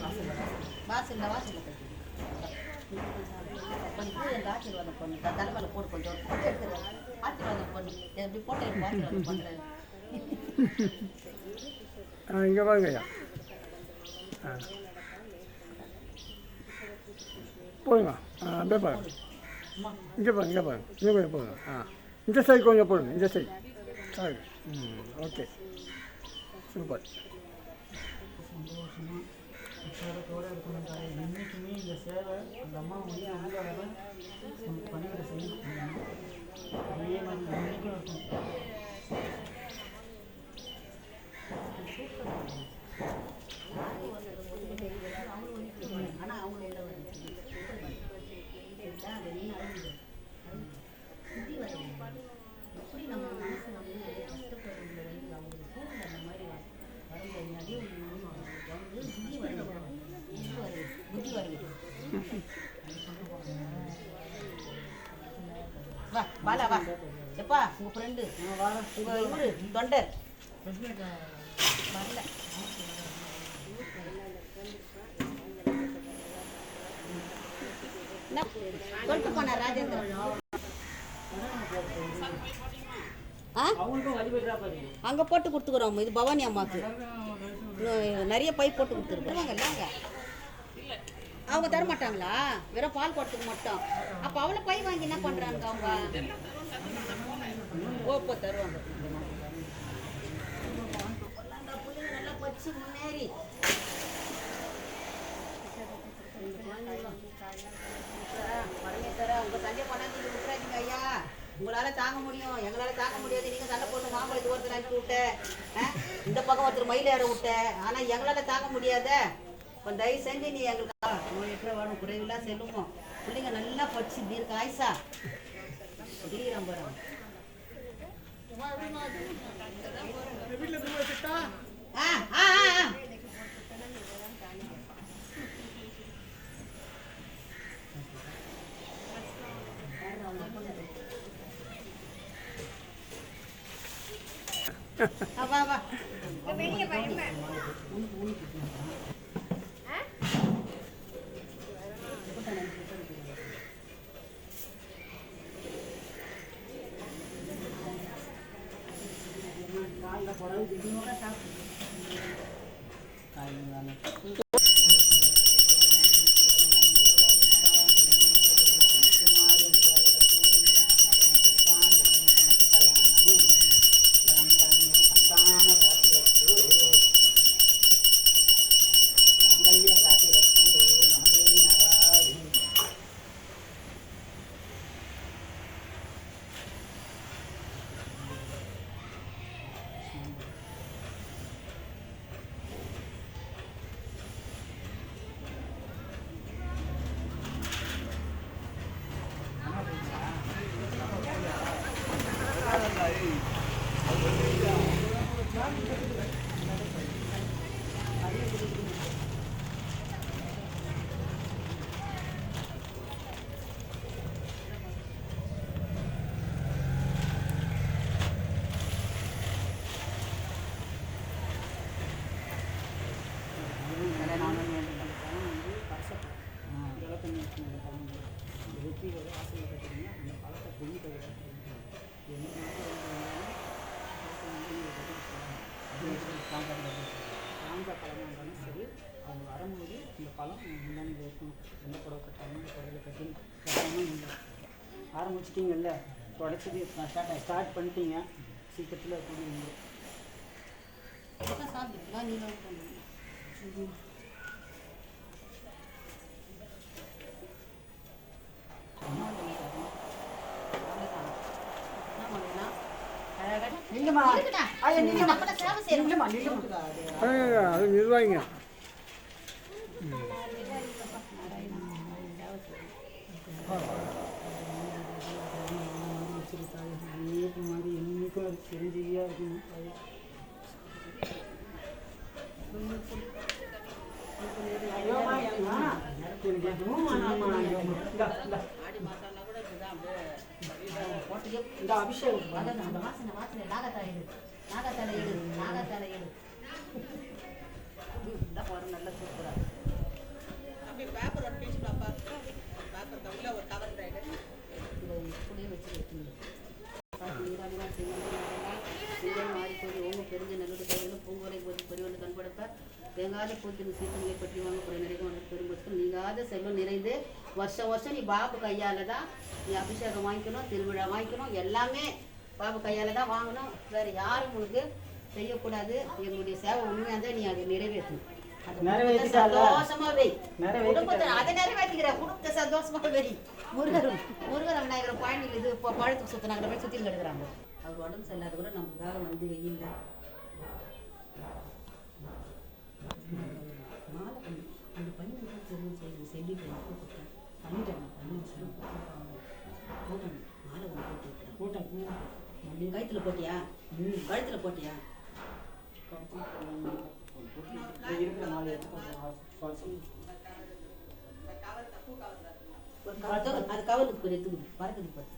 வாசல்ல கொஞ்சம் எங்கள் ஆசீர்வாதம் பண்ணு தலைமையில் போட்டு கொஞ்சம் போட்டு எடுத்துருவேன் ஆசீர்வாதம் பண்ணு எப்படி போட்டோ எடுத்து ஆசீர்வாதம் பண்ணுறேன் இங்கே பாருங்க ஐயா போடுங்க அப்படியே பாருங்க இங்கே பாருங்க கொஞ்சம் போடுங்க இந்த சைடு கொஞ்சம் போடுங்க இந்த சைடு சாரி ஓகே சூப்பர் சேவத்தோடு இருக்கணும் தாய் என்றைக்குமே இந்த சேவை அந்த அம்மா வந்து அமுதாக பணிகளை செய்யணும் அதே மாதிரி என்றைக்கும் இருக்கும் ஆனால் அவங்களோட எப்படி நம்ம மனசு வந்து கஷ்டப்படுறவங்களை வந்து அவங்களுக்கு சூழ்நிலை அந்த மாதிரி வரும்போது புத்தி வருது வா பாலா வா எப்பா உங்கள் ஃப்ரெண்டு உங்கள் இவரு தொண்டர் வரல கொண்டு போனார் ராஜேந்திரன் அங்கே போட்டு கொடுத்துக்குறோம் இது பவானி அம்மாவுக்கு நிறைய பைப் போட்டு கொடுத்துருக்குறாங்கல்ல அவங்க தர மாட்டாங்களா வெறும் பால் போட்டுக்கு மட்டும் அப்போ அவ்வளோ பை வாங்கி என்ன பண்ணுறாங்க அவங்க ஓப்போ தருவாங்க நல்லா பச்சு முன்னேறி பரமேஸ்வரா உங்கள் சண்டை பண்ணாங்க விட்டுறாதீங்க ஐயா உங்களால் தாங்க முடியும் எங்களால் தாங்க முடியாது நீங்கள் சண்டை போட்டு மாம்பழத்து ஒருத்தர் அனுப்பி விட்டேன் இந்த பக்கம் ஒருத்தர் மயில் ஏற விட்டேன் ஆனால் எங்களால் தாங்க முடியாத இப்போ தயவு செஞ்சு நீ எங்களுக்கு நோயற்ற வாழும் குறைவில்லாம் செல்லுமோ பிள்ளைங்க நல்லா படிச்சு தீர்க்க ஆயிசா தீரம் போகிறோம் வா வா வெளியே போயிடுமே காலையில் போகிறது திடீர்னு சாப்பிட்டு காலையில் காஞ்ச பழமாக இருந்தாலும் சரி அவங்க வரும்போது இந்த பழம் முன்னாடி இருக்கணும் எந்த புடவை கட்டாமல் இந்த புடவை கட்டி கட்டாமல் இல்லை ஆரம்பிச்சிட்டிங்கல்ல தொடச்சிட்டு ஸ்டார்ட் பண்ணிட்டீங்க சீக்கிரத்தில் போடுவீங்க சாப்பிட்டுக்கலாம் நீங்களும் அது நிர்வாகிங்க மாதிரி என்னைக்கும் அது சிரஞ்சீவியாக இருக்கணும் இந்த அபிஷேகம் அந்த வாசனை வாசனை நாகத்தாலை எடு நாகத்தாலை எடு நாகத்தாலை எடு நல்லா சூப்பராக நீங்காத போத்திரு சீக்கிரங்களை பற்றி வாங்கக்கூடிய நிறைவான பெரும்பட்சம் நீங்காத செல்வம் நிறைந்து வருஷம் வருஷம் நீ பாபு கையால் தான் நீ அபிஷேகம் வாங்கிக்கணும், திருவிழா வாங்கிக்கணும், எல்லாமே பாபு கையால் தான் வாங்கணும். வேறு யாரும் உனக்கு செய்யக்கூடாது. என்னுடைய சேவை உண்மையாக தான் நீ அதை நிறைவேற்றணும். சந்தோஷமா வை குடும்பத்தை, அதை நிறைவேற்றிக்கிற குடும்பத்தை சந்தோஷமா வெறி. முருகர் விநாயகர் பாண்டியில் இது இப்போ பழத்துக்கு சுற்றினாங்கிற மாதிரி சுற்றின்னு கிடக்குறாங்க. அவர் உடம்பு சரியில்லாத கூட நமக்காக வந்து வெயில்ல மாலை பண்ணி அந்த பையனுக்கு தெரியும் செய்யணும் செல்லி கூப்பிட்டேன் பண்ணிட்டேன் போட்டேன் மாலை வந்து போட்டு கழுத்தில் போட்டியா? கழுத்தில் போட்டியா? அது கவருக்கு எடுத்து பறக்குது பாரு.